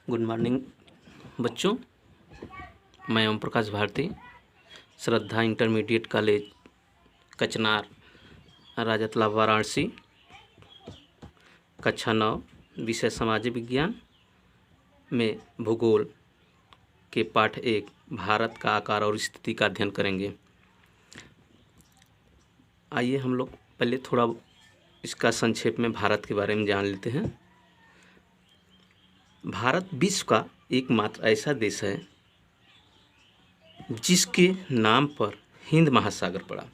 Good morning बच्चों। मैं ओम प्रकाश भारती, श्रद्धा intermediate college कचनार, राजा तालाब, वाराणसी, कक्षा 9, विषय सामाजिक विज्ञान में भूगोल के पाठ 1 भारत का आकार और स्थिति का अध्ययन करेंगे। आइए हम लोग पहले थोड़ा इसका संक्षेप में भारत के बारे में जान लेते हैं। भारत विश्व का एकमात्र ऐसा देश है जिसके नाम पर हिंद महासागर पड़ा।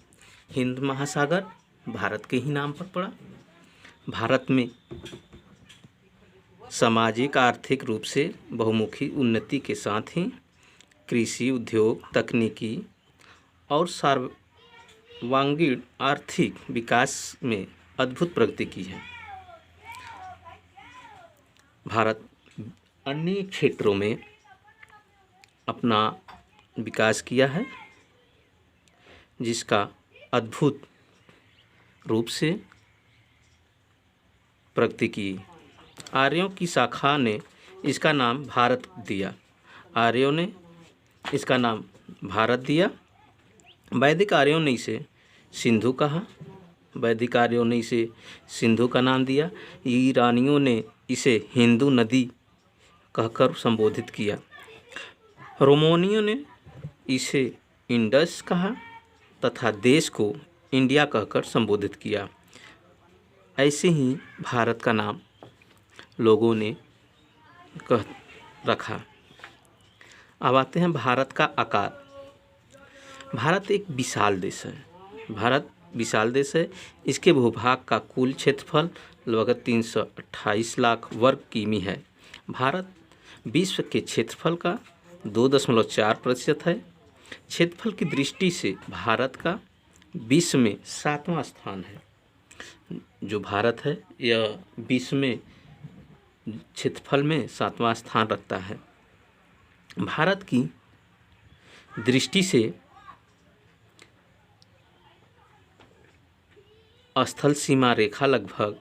हिंद महासागर भारत के ही नाम पर पड़ा। भारत में सामाजिक आर्थिक रूप से बहुमुखी उन्नति के साथ ही कृषि, उद्योग, तकनीकी और सर्वांगीण आर्थिक विकास में अद्भुत प्रगति की है। भारत अन्य क्षेत्रों में अपना विकास किया है, जिसका अद्भुत रूप से प्रगति की। आर्यों की शाखा ने इसका नाम भारत दिया। आर्यों ने इसका नाम भारत दिया। वैदिक आर्यों ने इसे सिंधु कहा। वैदिक आर्यों ने इसे सिंधु का नाम दिया। ईरानियों ने इसे हिंदू नदी कहकर संबोधित किया। रोमानियों ने इसे इंडस कहा तथा देश को इंडिया कहकर संबोधित किया। ऐसे ही भारत का नाम लोगों ने कह रखा। अब आते हैं भारत का आकार। भारत एक विशाल देश है। भारत विशाल देश है। इसके भूभाग का कुल क्षेत्रफल लगभग 328 लाख वर्ग किमी है। भारत विश्व के क्षेत्रफल का 2.4% है। क्षेत्रफल की दृष्टि से भारत का विश्व में 7वां स्थान है। जो भारत है यह विश्व में क्षेत्रफल में 7वां स्थान रखता है। भारत की दृष्टि से स्थल सीमा रेखा लगभग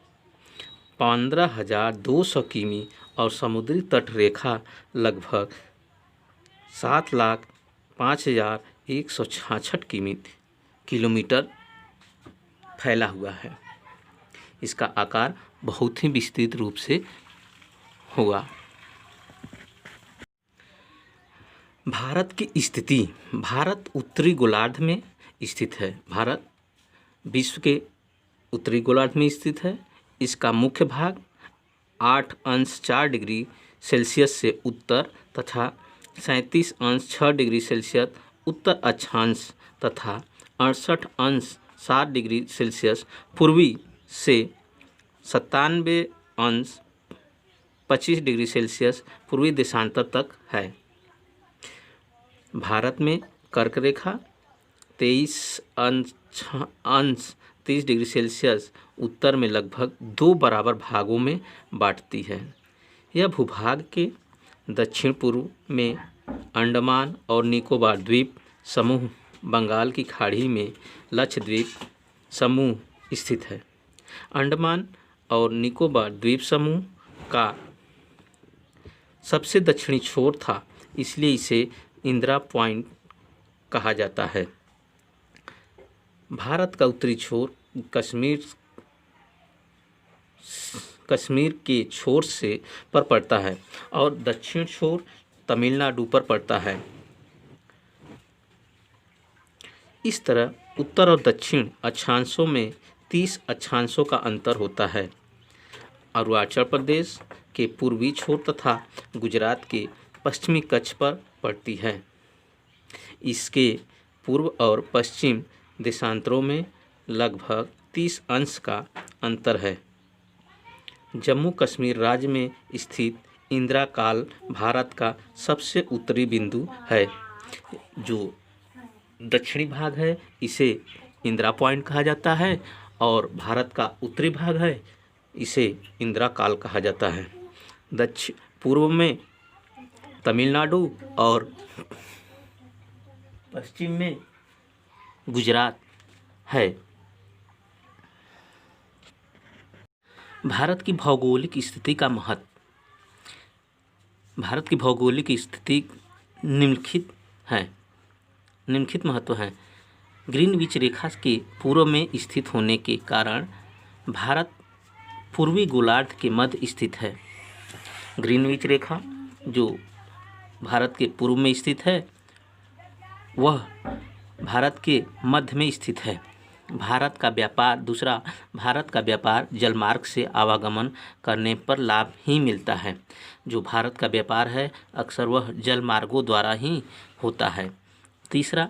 15,200 किमी और समुद्री तट रेखा लगभग 7,05,166 किलोमीटर फैला हुआ है। इसका आकार बहुत ही विस्तृत रूप से हुआ। भारत की स्थिति। भारत उत्तरी गोलार्ध में स्थित है। भारत विश्व के उत्तरी गोलार्ध में स्थित है। इसका मुख्य भाग 8°4 से उत्तर तथा 37°6 उत्तर अक्षांश तथा 68°7 पूर्वी से 97°25 पूर्वी देशांतर तक है। भारत में कर्क रेखा 23°30 उत्तर में लगभग 2 बराबर भागों में बांटती है। यह भूभाग के दक्षिण पूर्व में अंडमान और निकोबार द्वीप समूह, बंगाल की खाड़ी में लक्षद्वीप समूह स्थित है। अंडमान और निकोबार द्वीप समूह का सबसे दक्षिणी छोर था, इसलिए इसे इंदिरा पॉइंट कहा जाता है। भारत का उत्तरी छोर कश्मीर के छोर से पर पड़ता है और दक्षिण छोर तमिलनाडु पर पड़ता है। इस तरह उत्तर और दक्षिण अक्षांशों में 30 अक्षांशों का अंतर होता है। अरुणाचल प्रदेश के पूर्वी छोर तथा गुजरात के पश्चिमी कच्छ पर पड़ती है। इसके पूर्व और पश्चिम देशांतरों में लगभग 30 अंश का अंतर है। जम्मू कश्मीर राज्य में स्थित इंदिरा काल भारत का सबसे उत्तरी बिंदु है। जो दक्षिणी भाग है इसे इंदिरा पॉइंट कहा जाता है और भारत का उत्तरी भाग है इसे इंदिरा काल कहा जाता है। दक्षिण पूर्व में तमिलनाडु और पश्चिम में गुजरात है। भारत की भौगोलिक स्थिति का महत्व। भारत की भौगोलिक स्थिति निम्नलिखित है, निम्नलिखित महत्व है। ग्रीनविच रेखा के पूर्व में स्थित होने के कारण भारत पूर्वी गोलार्ध के मध्य स्थित है। ग्रीनविच रेखा जो भारत के पूर्व में स्थित है वह भारत के मध्य में स्थित है। भारत का व्यापार जलमार्ग से आवागमन करने पर लाभ ही मिलता है। जो भारत का व्यापार है अक्सर वह जल मार्गों द्वारा ही होता है। तीसरा,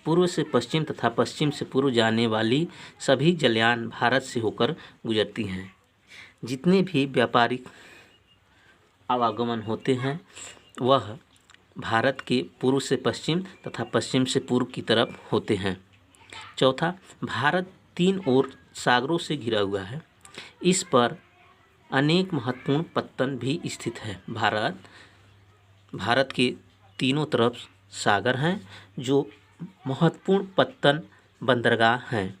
पूर्व से पश्चिम तथा पश्चिम से पूर्व जाने वाली सभी जलयान भारत से होकर गुजरती हैं। जितने भी व्यापारिक आवागमन होते हैं वह भारत के पूर्व से पश्चिम तथा पश्चिम से पूर्व की तरफ होते हैं। चौथा, भारत 3 ओर सागरों से घिरा हुआ है। इस पर अनेक महत्वपूर्ण पत्तन भी स्थित है। भारत के तीनों तरफ सागर हैं जो महत्वपूर्ण पत्तन बंदरगाह हैं।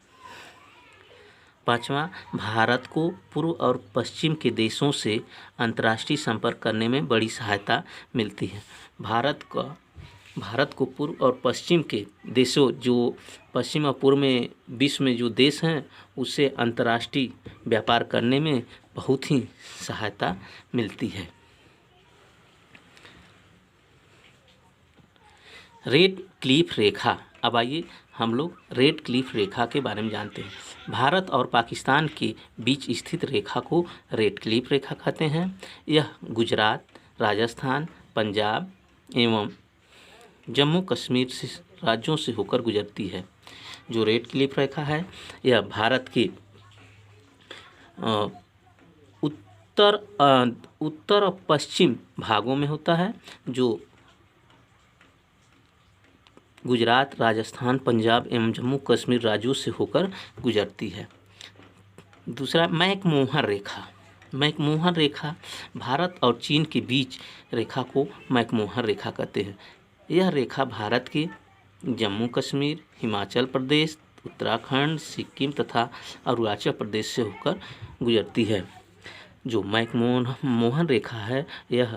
पाँचवा, भारत को पूर्व और पश्चिम के देशों से अंतर्राष्ट्रीय संपर्क करने में बड़ी सहायता मिलती है। भारत को पूर्व और पश्चिम के देशों, जो पश्चिम और पूर्व में विश्व में जो देश हैं उससे अंतर्राष्ट्रीय व्यापार करने में बहुत ही सहायता मिलती है। रेड क्लिफ रेखा। अब आइए हम लोग रेड क्लिफ रेखा के बारे में जानते हैं। भारत और पाकिस्तान के बीच स्थित रेखा को रेड क्लिफ रेखा कहते हैं। यह गुजरात, राजस्थान, पंजाब एवं जम्मू कश्मीर से राज्यों से होकर गुजरती है। जो रेड क्लिफ रेखा है यह भारत के उत्तर और पश्चिम भागों में होता है, जो गुजरात, राजस्थान, पंजाब एवं जम्मू कश्मीर राज्यों से होकर गुजरती है। दूसरा, मैकमोहन रेखा। मैकमोहन रेखा भारत और चीन के बीच रेखा को मैकमोहन रेखा कहते हैं। यह रेखा भारत के जम्मू कश्मीर, हिमाचल प्रदेश, उत्तराखंड, सिक्किम तथा अरुणाचल प्रदेश से होकर गुजरती है। जो मैकमोहन रेखा है यह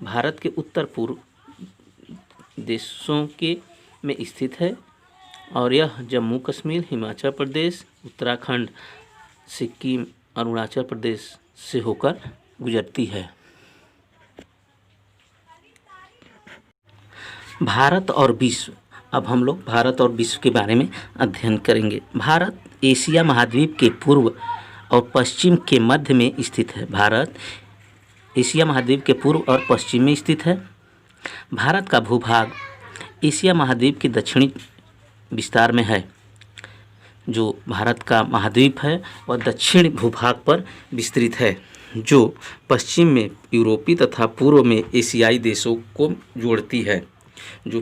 भारत के उत्तर पूर्व देशों के में स्थित है और यह जम्मू कश्मीर, हिमाचल प्रदेश, उत्तराखंड, सिक्किम, अरुणाचल प्रदेश से होकर गुजरती है। भारत और विश्व। अब हम लोग भारत और विश्व के बारे में अध्ययन करेंगे। भारत एशिया महाद्वीप के पूर्व और पश्चिम के मध्य में स्थित है। भारत एशिया महाद्वीप के पूर्व और पश्चिम में स्थित है। भारत का भूभाग एशिया महाद्वीप के दक्षिणी विस्तार में है। जो भारत का महाद्वीप है वह दक्षिण भूभाग पर विस्तृत है, जो पश्चिम में यूरोपीय तथा पूर्व में एशियाई देशों को जोड़ती है। जो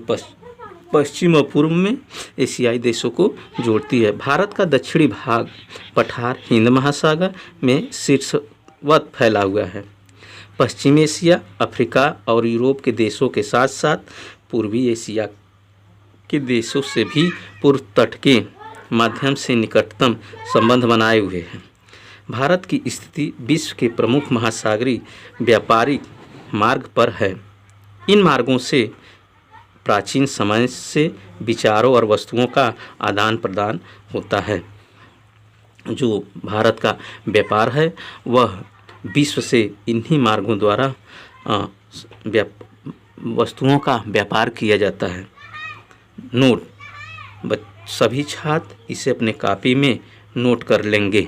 पश्चिम और पूर्व में एशियाई देशों को जोड़ती है। भारत का दक्षिणी भाग पठार हिंद महासागर में शीर्षवत फैला हुआ है। पश्चिम एशिया, अफ्रीका और यूरोप के देशों के साथ साथ पूर्वी एशिया के देशों से भी पूर्व तट के माध्यम से निकटतम संबंध बनाए हुए हैं। भारत की स्थिति विश्व के प्रमुख महासागरीय व्यापारिक मार्ग पर है। इन मार्गों से प्राचीन समय से विचारों और वस्तुओं का आदान प्रदान होता है। जो भारत का व्यापार है वह विश्व से इन्हीं मार्गों द्वारा वस्तुओं का व्यापार किया जाता है। नोट, सभी छात्र इसे अपने कॉपी में नोट कर लेंगे।